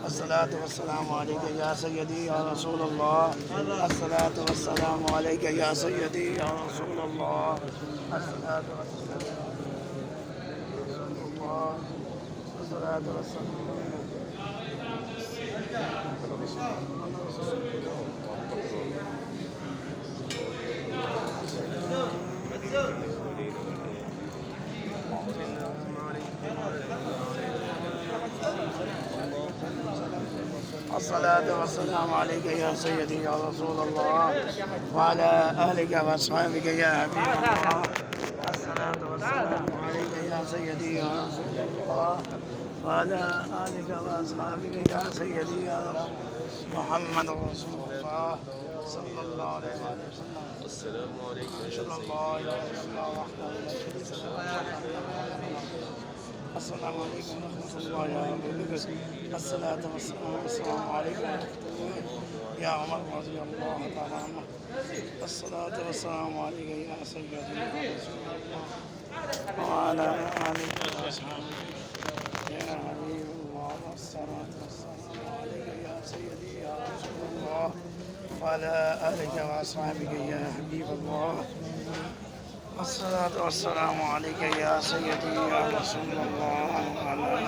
الصلاة والسلام عليك يا سيدي يا رسول الله. الصلاة والسلام عليك يا سيدي يا رسول الله. الصلاة والسلام عليك الله. الصلاة والسلام الصلاة والسلام عليك يا سيدي يا رسول الله وعلى أهلك وأصحابك يا حبيب الله. الصلاة والسلام عليك يا سيدي يا رسول الله وعلى آلك وأصحابك يا سيدي يا رسول محمد رسول الله صلى الله عليه وسلم. السلام عليكم. أشهد أن لا إله إلا الله وحده لا شريك له. السلام عليكم ورحمة الله وبركاته. الصلاة والسلام عليكم ورحمة الله يا عمر رضي الله تعالى عنه. الصلاة والسلام عليك يا سيدي يا رسول الله وعلى آلك وأصحابك يا حبيب الله. الصلاة والسلام عليك يا سيدي يا رسول الله وعلى آلك وأصحابك يا حبيب الله. الصلاة والسلام عليك يا سيدي يا رسول الله وعلى